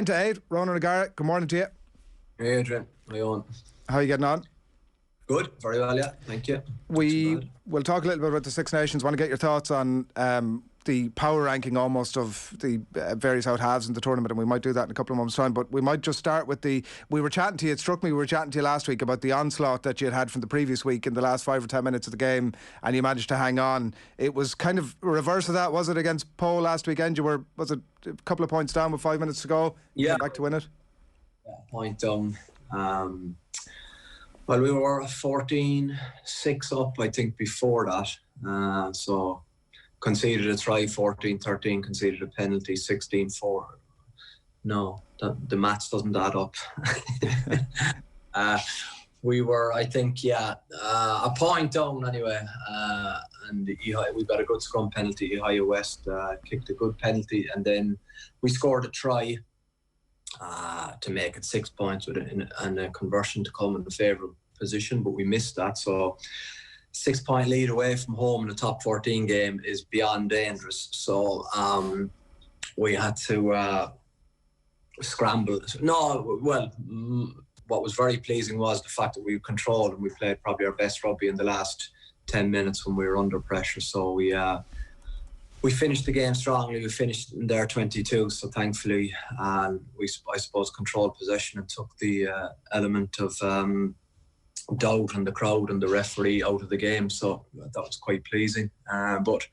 Into 8, Ronan O'Gara, good morning to you. Hey Adrian, my own. How are you getting on? Good, very well, yeah, thank you. We'll talk a little bit about the Six Nations. Want to get your thoughts on the power ranking almost of the various out halves in the tournament, and we might do that in a couple of moments' time, but we might just start with we were chatting to you, it struck me we were chatting to you last week about the onslaught that you had from the previous week in the last 5 or 10 minutes of the game, and you managed to hang on. It was kind of a reverse of that, was it, against Pole last weekend? Was it a couple of points down with 5 minutes to go? Yeah. Came back to win it? Yeah, point down. Well, we were 14-6 up, I think, before that. So conceded a try, 14-13, conceded a penalty, 16-4. No, the maths doesn't add up. We were, I think, a point down anyway. And we got a good scrum penalty. Ohio West kicked a good penalty, and then we scored a try to make it 6 points and a conversion to come in the favourable position, but we missed that. So 6 point lead away from home in the top 14 game is beyond dangerous. So we had to scramble. What was very pleasing was the fact that we controlled and we played probably our best rugby in the last 10 minutes when we were under pressure. So we finished the game strongly. We finished in their 22, so thankfully we, I suppose, controlled possession and took the element of doubt in the crowd and the referee out of the game. So that was quite pleasing. But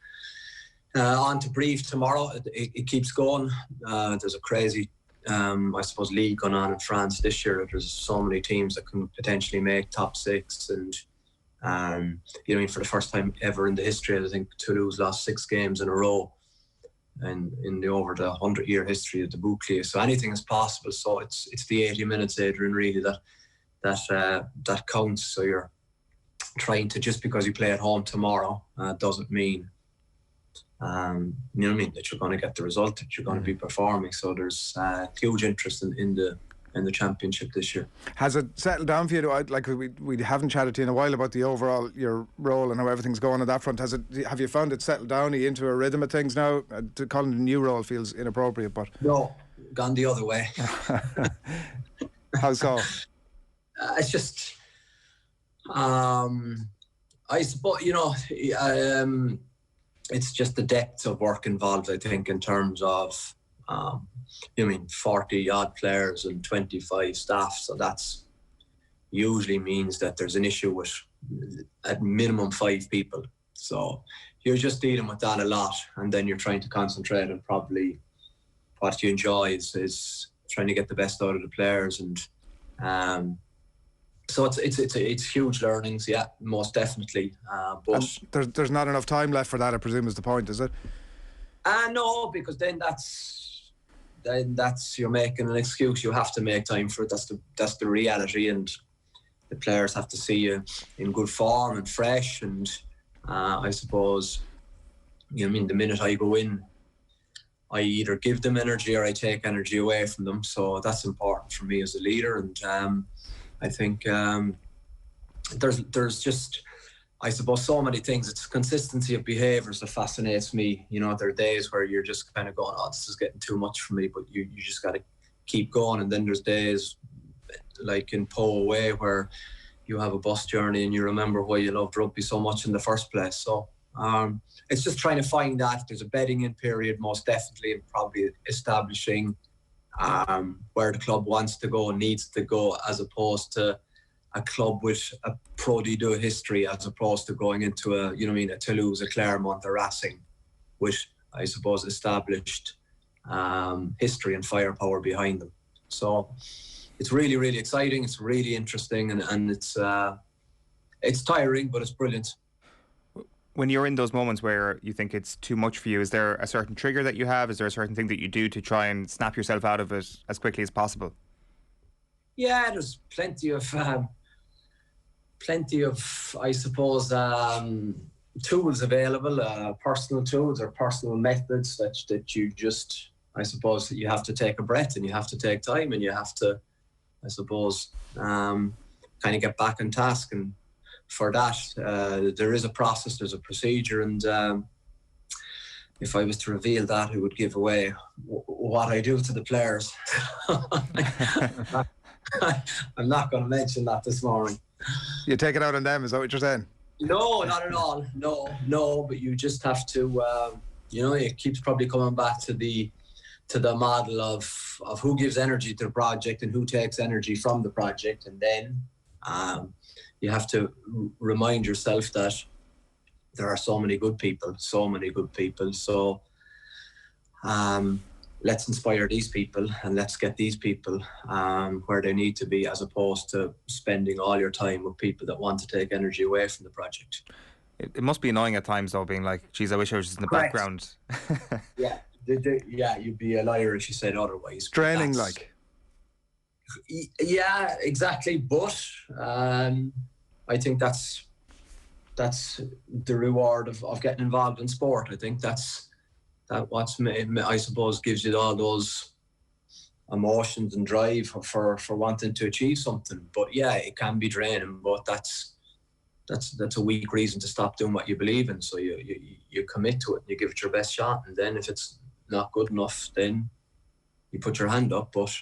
on to brief tomorrow. It keeps going. There's a crazy, I suppose, league going on in France this year. There's so many teams that can potentially make top 6, and for the first time ever in the history, I think Toulouse lost 6 games in a row, and in the over the 100-year history of the Bouclier. So anything is possible. So it's the 80 minutes, Adrian, really that counts. So you're trying to, just because you play at home tomorrow doesn't mean that you're going to get the result that you're going to be performing. So there's huge interest in the championship this year. Has it settled down for you? Like we haven't chatted to you in a while about the overall your role and how everything's going on that front. Have you found it settled down? Are you into a rhythm of things now? To call it a new role feels inappropriate, but no, gone the other way. How so? It's just I suppose it's just the depth of work involved, I think, in terms of 40 odd players and 25 staff. So that's usually means that there's an issue with at minimum 5 people. So you're just dealing with that a lot, and then you're trying to concentrate on probably what you enjoy is trying to get the best out of the players. And so it's huge learnings, yeah, most definitely. But there's not enough time left for that, I presume, is the point, is it? No, because then that's you're making an excuse. You have to make time for it. That's the reality, and the players have to see you in good form and fresh. And I suppose, the minute I go in, I either give them energy or I take energy away from them. So that's important for me as a leader. And I think there's just, I suppose, so many things. It's consistency of behaviours that fascinates me. There are days where you're just kind of going, oh, this is getting too much for me, but you just got to keep going. And then there's days like in Po away where you have a bus journey and you remember why you loved rugby so much in the first place. So it's just trying to find that. There's a bedding in period, most definitely, and probably establishing where the club wants to go and needs to go, as opposed to a club with a Pro D2 history, as opposed to going into a Toulouse, a Claremont, a Racing, with, I suppose, established history and firepower behind them. So it's really, really exciting. It's really interesting, and it's tiring, but it's brilliant. When you're in those moments where you think it's too much for you, is there a certain trigger that you have? Is there a certain thing that you do to try and snap yourself out of it as quickly as possible? Yeah, there's plenty of, I suppose, tools available, personal tools or personal methods that you just, I suppose, that you have to take a breath and you have to take time and you have to, I suppose, kind of get back on task. And for that, there is a process, there's a procedure, and if I was to reveal that, it would give away what I do to the players. I'm not going to mention that this morning. You take it out on them, is that what you're saying? No, not at all. No. But you just have to. It keeps probably coming back to the model of who gives energy to the project and who takes energy from the project, and then you have to remind yourself that there are so many good people. So let's inspire these people and let's get these people where they need to be, as opposed to spending all your time with people that want to take energy away from the project. It must be annoying at times though, being like, geez, I wish I was just in the background. Yeah, you'd be a liar if you said otherwise. Draining, like. Yeah, exactly. But I think that's the reward of getting involved in sport. I think that what's, I suppose, gives you all those emotions and drive for wanting to achieve something. But yeah, it can be draining, but that's a weak reason to stop doing what you believe in. So you commit to it, you give it your best shot, and then if it's not good enough, then you put your hand up. But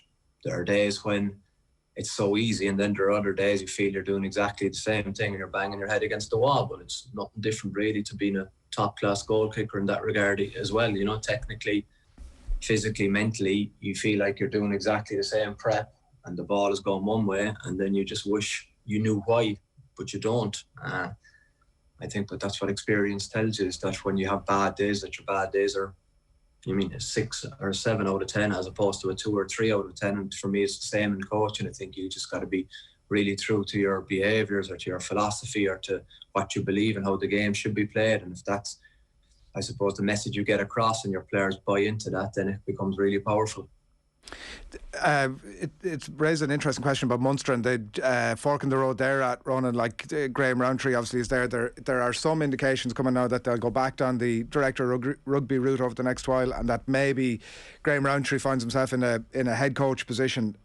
there are days when it's so easy, and then there are other days you feel you're doing exactly the same thing and you're banging your head against the wall. But it's nothing different really to being a top class goal kicker in that regard as well. Technically, physically, mentally, you feel like you're doing exactly the same prep and the ball is going one way, and then you just wish you knew why, but you don't. I think that that's what experience tells you, is that when you have bad days, that your bad days are, a 6 or 7 out of 10 as opposed to a 2 or 3 out of 10. And for me, it's the same in coaching. I think you just got to be really true to your behaviours or to your philosophy or to what you believe and how the game should be played. And if that's, I suppose, the message you get across and your players buy into that, then it becomes really powerful. It's raised an interesting question about Munster and the fork in the road there at Ronan. Like Graham Rowntree obviously is there. There are some indications coming now that they'll go back down the director of rugby route over the next while, and that maybe Graham Rowntree finds himself in a head coach position.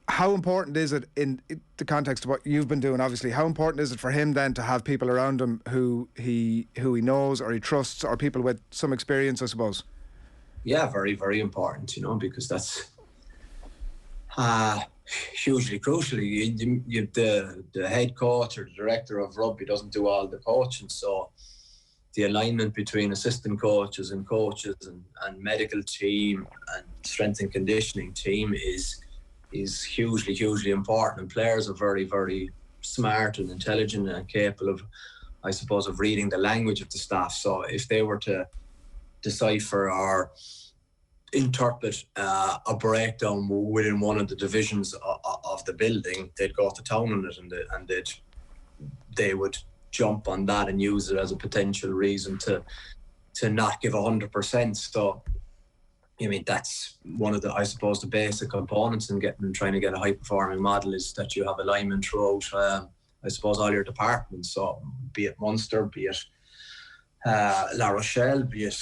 How important is it in the context of what you've been doing? Obviously, how important is it for him then to have people around him who he knows or he trusts, or people with some experience, I suppose? Yeah, very, very important, because that's hugely crucial. The head coach or the director of rugby doesn't do all the coaching, so the alignment between assistant coaches and medical team and strength and conditioning team is hugely, hugely important. And players are very, very smart and intelligent and capable of, I suppose, of reading the language of the staff. So if they were to decipher or interpret a breakdown within one of the divisions of the building, they'd go to town on it, and they would jump on that and use it as a potential reason to not give 100%. So that's one of the, I suppose, the basic components in trying to get a high performing model, is that you have alignment throughout I suppose all your departments. So be it Munster, be it La Rochelle, be it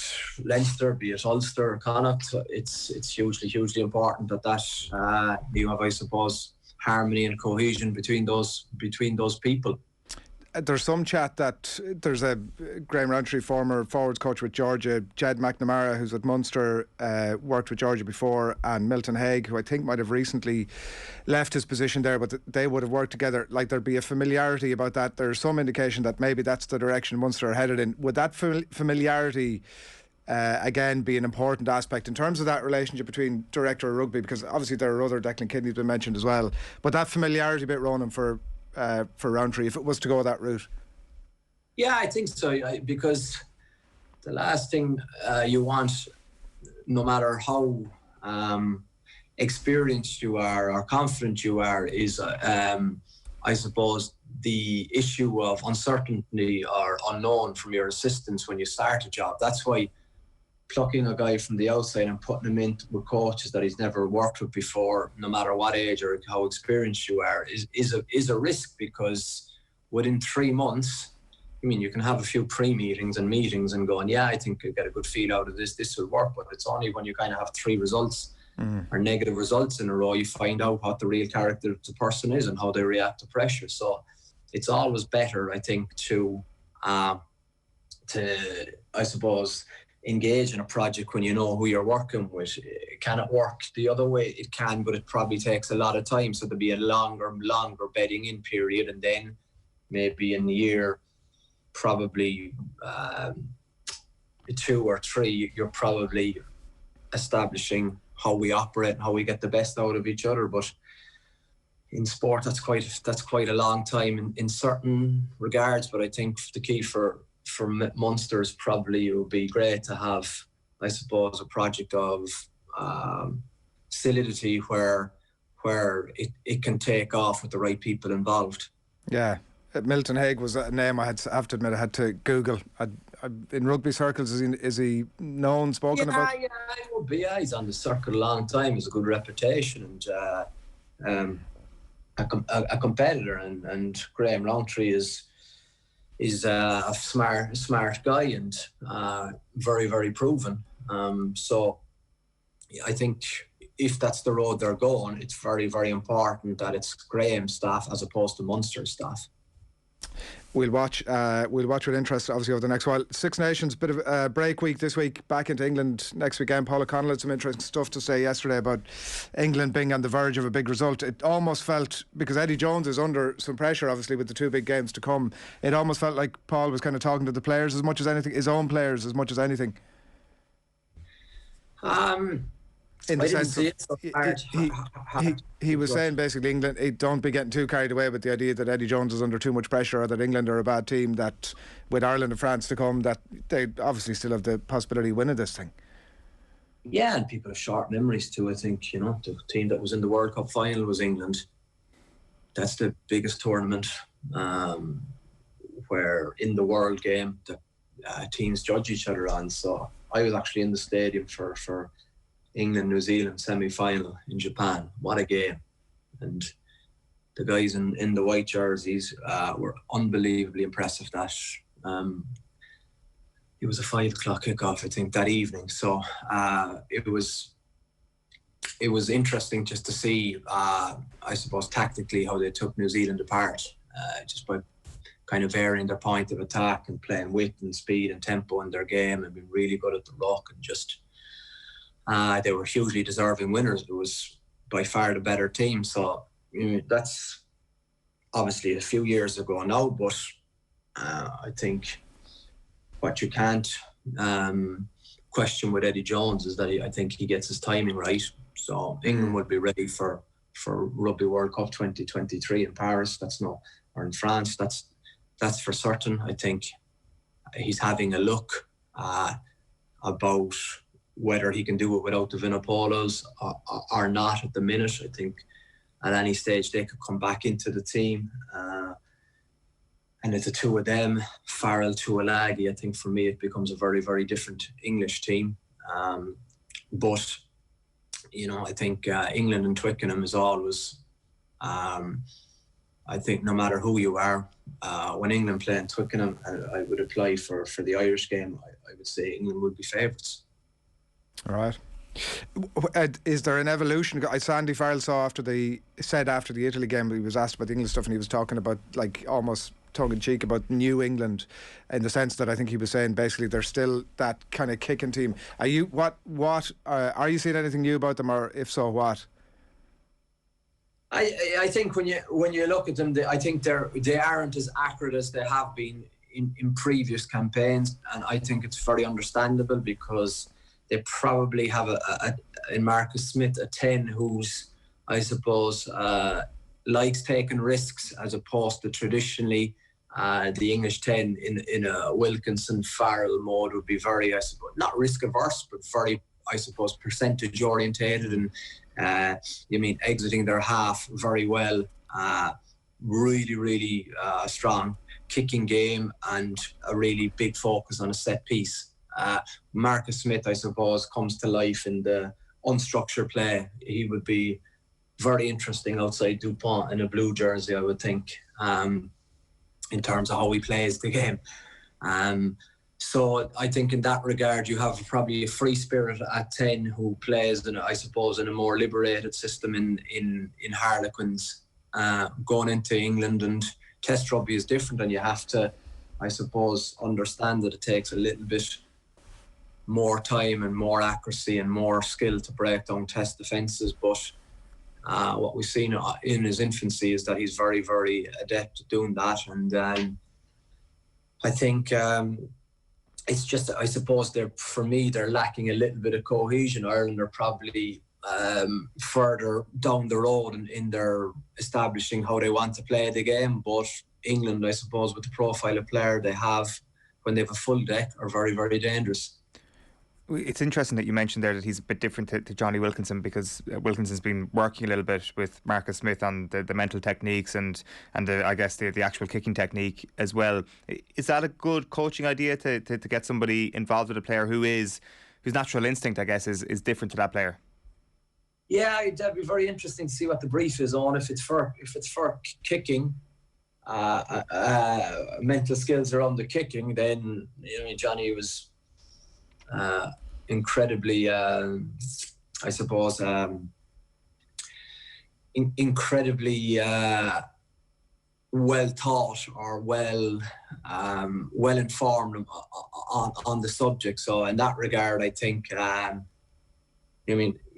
Leinster, be it Ulster, Connacht, it's hugely important that you have, I suppose, harmony and cohesion between those people. There's some chat that there's a Graham Rowntree, former forwards coach with Georgia, Jed McNamara, who's at Munster, worked with Georgia before, and Milton Haig, who I think might have recently left his position there, but they would have worked together. Like, there'd be a familiarity about that. There's some indication that maybe that's the direction Munster are headed in. Would that familiarity again be an important aspect in terms of that relationship between director of rugby? Because obviously there are other, Declan Kidney's been mentioned as well, but that familiarity bit, Ronan, for Rowntree, if it was to go that route? Yeah, I think so, because the last thing you want, no matter how experienced you are or confident you are, is I suppose the issue of uncertainty or unknown from your assistants when you start a job. That's why plucking a guy from the outside and putting him in with coaches that he's never worked with before, no matter what age or how experienced you are, is a risk, because within 3 months, you can have a few pre-meetings and meetings and going, yeah, I think I get a good feel out of this will work, but it's only when you kind of have 3 results or negative results in a row, you find out what the real character of the person is and how they react to pressure. So it's always better, I think, to I suppose, engage in a project when you know who you're working with. Can it work the other way? It can, but it probably takes a lot of time. So there'll be a longer bedding in period, and then maybe in the year, probably 2 or 3, you're probably establishing how we operate and how we get the best out of each other. But in sport, that's quite a long time in certain regards. But I think the key for Munster is probably it would be great to have, I suppose, a project of solidity where it can take off with the right people involved. Yeah. Milton Hague was a name I have to admit I had to Google. In rugby circles, is he known, spoken about? Yeah, he would be. Yeah, he's on the circuit a long time. He's a good reputation and a competitor. And Graham Rowntree is a smart guy and very, very proven. So I think if that's the road they're going, it's very, very important that it's Graham's staff as opposed to Munster's staff. We'll watch with interest, obviously, over the next while. Six Nations, bit of a break week this week, back into England next weekend. Paul O'Connell had some interesting stuff to say yesterday about England being on the verge of a big result. It almost felt, because Eddie Jones is under some pressure, obviously, with the 2 big games to come, it almost felt like Paul was kind of talking to the players as much as anything, his own players as much as anything. In the sense he was saying basically England don't be getting too carried away with the idea that Eddie Jones is under too much pressure or that England are a bad team, that with Ireland and France to come that they obviously still have the possibility of winning this thing. Yeah, and people have short memories too. I think, you know, the team that was in the World Cup final was England. That's the biggest tournament where in the world game the teams judge each other on. So I was actually in the stadium for England-New Zealand semi-final in Japan. What a game. And the guys in the white jerseys were unbelievably impressive. That it was a 5 o'clock kickoff, I think, that evening. So it was interesting just to see, I suppose, tactically how they took New Zealand apart, just by kind of varying their point of attack and playing width and speed and tempo in their game and being really good at the ruck and just they were hugely deserving winners. It was by far the better team. So that's obviously a few years ago now, but I think what you can't question with Eddie Jones is that I think he gets his timing right. So England would be ready for Rugby World Cup 2023 in Paris. Or in France. That's for certain. I think he's having a look about whether he can do it without the Vinopolos or not at the minute. I think at any stage they could come back into the team. And it's the two of them, Farrell, Tuolagi. I think for me it becomes a very, very different English team. But, you know, I think England and Twickenham is always, I think no matter who you are, when England play in Twickenham, I would apply for the Irish game, I would say England would be favourites. All right. Is there an evolution? Sandy Farrell said after the Italy game, he was asked about the English stuff and he was talking about, like, almost tongue-in-cheek about New England, in the sense that I think he was saying basically they're still that kind of kicking team. Are you are you seeing anything new about them, or if so, what? I think when you look at them, I think they aren't as accurate as they have been in previous campaigns, and I think it's very understandable because they probably have in Marcus Smith a 10 who's, I suppose, likes taking risks as opposed to traditionally the English 10 in a Wilkinson Farrell mode would be very, I suppose, not risk averse, but very, I suppose, percentage orientated and exiting their half very well. Really, really strong kicking game and a really big focus on a set piece. Marcus Smith, I suppose, comes to life in the unstructured play. He would be very interesting outside Dupont in a blue jersey, I would think, in terms of how he plays the game. So I think in that regard, you have probably a free spirit at 10 who plays, in a more liberated system in Harlequins going into England. And Test rugby is different, and you have to I suppose, understand that it takes a little bit more time and more accuracy and more skill to break down test defences. But what we've seen in his infancy is that he's very, very adept at doing that. And I think it's just, I suppose, for me, they're lacking a little bit of cohesion. Ireland are probably further down the road in their establishing how they want to play the game. But England, I suppose, with the profile of player they have when they have a full deck, are very, very dangerous. It's interesting that you mentioned there that he's a bit different to Johnny Wilkinson, because Wilkinson's been working a little bit with Marcus Smith on the mental techniques and I guess the actual kicking technique as well. Is that a good coaching idea to get somebody involved with a player whose natural instinct, I guess, is different to that player? Yeah, that'd be very interesting to see what the brief is on. If it's for kicking, mental skills around the kicking, then Johnny was incredibly, I suppose, incredibly well taught or well informed on the subject. So in that regard, I think,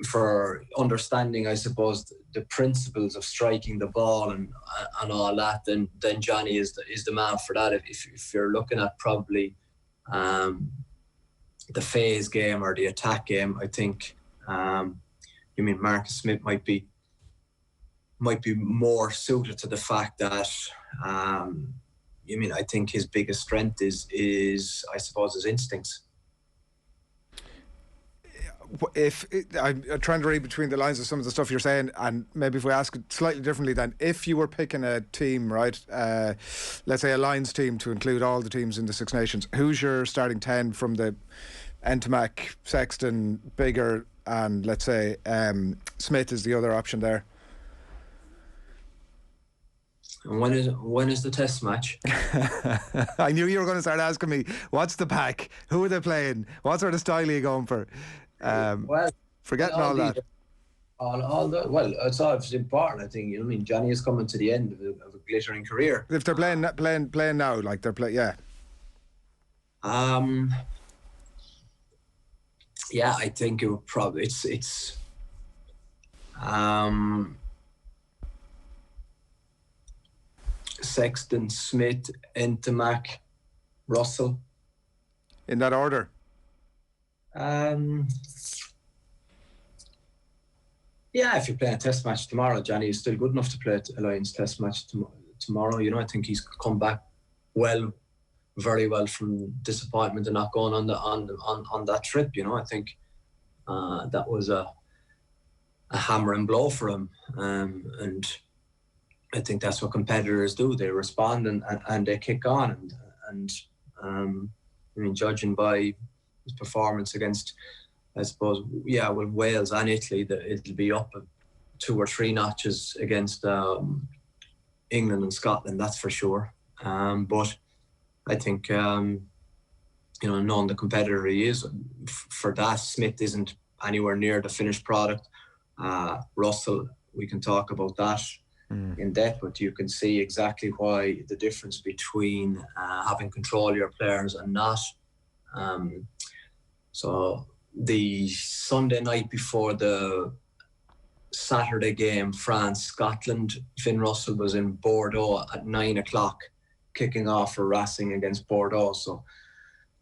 for understanding, I suppose, the principles of striking the ball and all that, then Johnny is the man for that. If you're looking at probably the phase game or the attack game, I think Marcus Smith might be more suited to the fact that I think his biggest strength is I suppose his instincts. I'm trying to read between the lines of some of the stuff you're saying, and maybe if we ask it slightly differently, then if you were picking a team, right, let's say a Lions team to include all the teams in the Six Nations, who's your starting 10 from the Ntamack, Sexton, Bigger, and let's say Smith is the other option there? And when is the test match? I knew you were going to start asking me, what's the pack? Who are they playing? What sort of style are you going for? Forgetting all that. It's obviously important. I think Johnny is coming to the end of a glittering career. If they're playing now, like they're playing, yeah. Yeah, I think it would probably it's Sexton, Smith, Ntamack, Russell. In that order? Yeah, if you're playing a test match tomorrow, Johnny is still good enough to play a Lions test match tomorrow. I think he's come back very well from disappointment and not going on that trip. I think that was a hammering blow for him, and I think that's what competitors do. They respond and they kick on, and judging by his performance against, I suppose, Wales and Italy, that it'll be up 2 or 3 notches against England and Scotland, that's for sure. But I think, knowing the competitor he is, for that, Smith isn't anywhere near the finished product. Russell, we can talk about that in depth, but you can see exactly why the difference between having control of your players and not. So the Sunday night before the Saturday game, France-Scotland, Finn Russell was in Bordeaux at 9 o'clock, kicking off for Racing against Bordeaux. So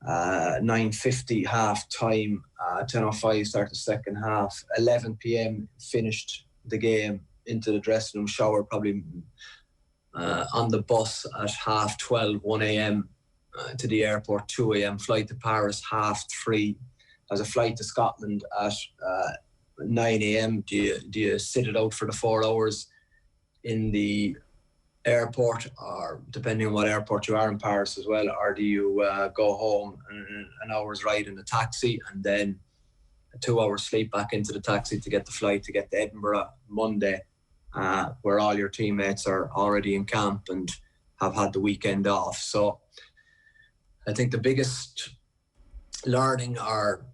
9:50 half time, 10:05 start the second half, 11 p.m. finished the game, into the dressing room, shower, probably on the bus at 12:30, 1 a.m. To the airport, 2 a.m. flight to Paris, 3:30. There's a flight to Scotland at 9 a.m. Do you sit it out for the 4 hours in the airport, or depending on what airport you are in Paris as well, or do you go home an hour's ride in a taxi and then a 2 hour sleep back into the taxi to get the flight to get to Edinburgh Monday, where all your teammates are already in camp and have had the weekend off. So I think the biggest learning or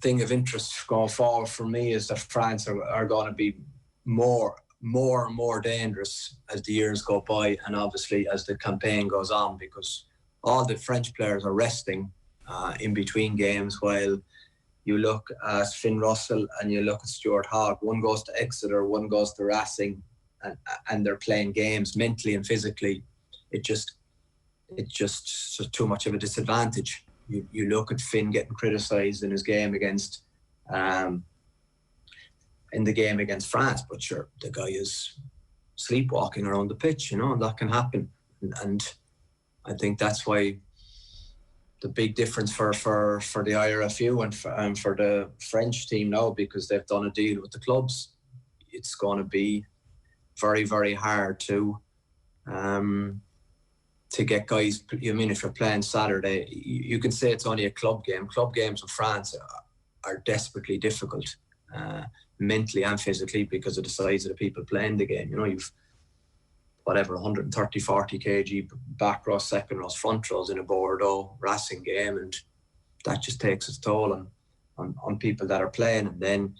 thing of interest going forward for me is that France are going to be more more and more dangerous as the years go by, and obviously as the campaign goes on, because all the French players are resting in between games, while you look at Finn Russell and you look at Stuart Hogg. One goes to Exeter, one goes to Racing, and they're playing games mentally and physically. It's just too much of a disadvantage. You look at Finn getting criticised in his game against in the game against France, but sure, the guy is sleepwalking around the pitch, and that can happen. And I think that's why the big difference for the IRFU and for the French team now, because they've done a deal with the clubs, it's going to be very, very hard to get guys. If you're playing Saturday, you can say it's only a club game. Club games in France are desperately difficult, mentally and physically, because of the size of the people playing the game. You've 130, 40 kg back rows, second rows, front rows in a Bordeaux Racing game, and that just takes its toll on people that are playing. And then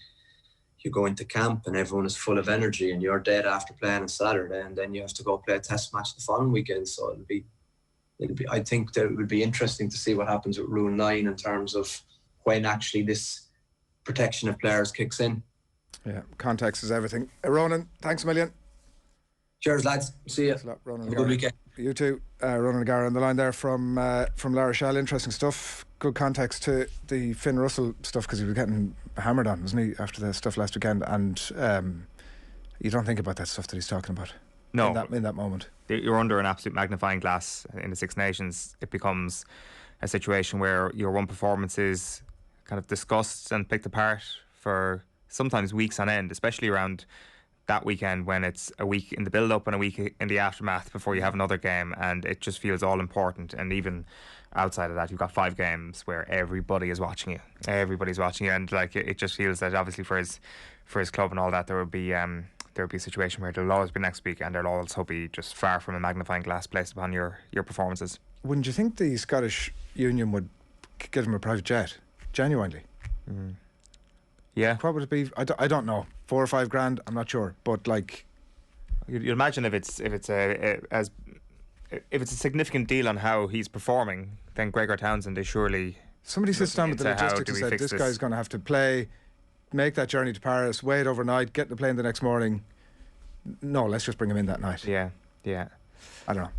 you go into camp and everyone is full of energy, and you're dead after playing on Saturday, and then you have to go play a test match the following weekend. So it'll be. I think that it would be interesting to see what happens with Rule 9 in terms of when actually this protection of players kicks in. Yeah, context is everything. Ronan, thanks a million. Cheers, lads. See you. Ronan Have a good weekend. You too. Ronan O'Gara on the line there from La Rochelle. Interesting stuff. Good context to the Finn Russell stuff, because he was getting hammered on, wasn't he, after the stuff last weekend? And you don't think about that stuff that he's talking about. No. In that moment. You're under an absolute magnifying glass in the Six Nations. It becomes a situation where your one performance is kind of discussed and picked apart for sometimes weeks on end, especially around that weekend when it's a week in the build-up and a week in the aftermath before you have another game, and it just feels all important. And even outside of that, you've got 5 games where everybody is watching you. Everybody's watching you, and it just feels that obviously for his club and all that, there would be a situation where there'll always be next week, and there'll also be just far from a magnifying glass placed upon your performances. Wouldn't you think the Scottish Union would give him a private jet? Genuinely. Yeah. What would it be? I don't know. 4 or 5 grand. I'm not sure. But you'd imagine if it's a significant deal on how he's performing, then Gregor Townsend is surely. Somebody sits down with the logistics and said, this guy's going to have to play, make that journey to Paris, wait overnight, get the plane the next morning. No, let's just bring him in that night. Yeah. I don't know.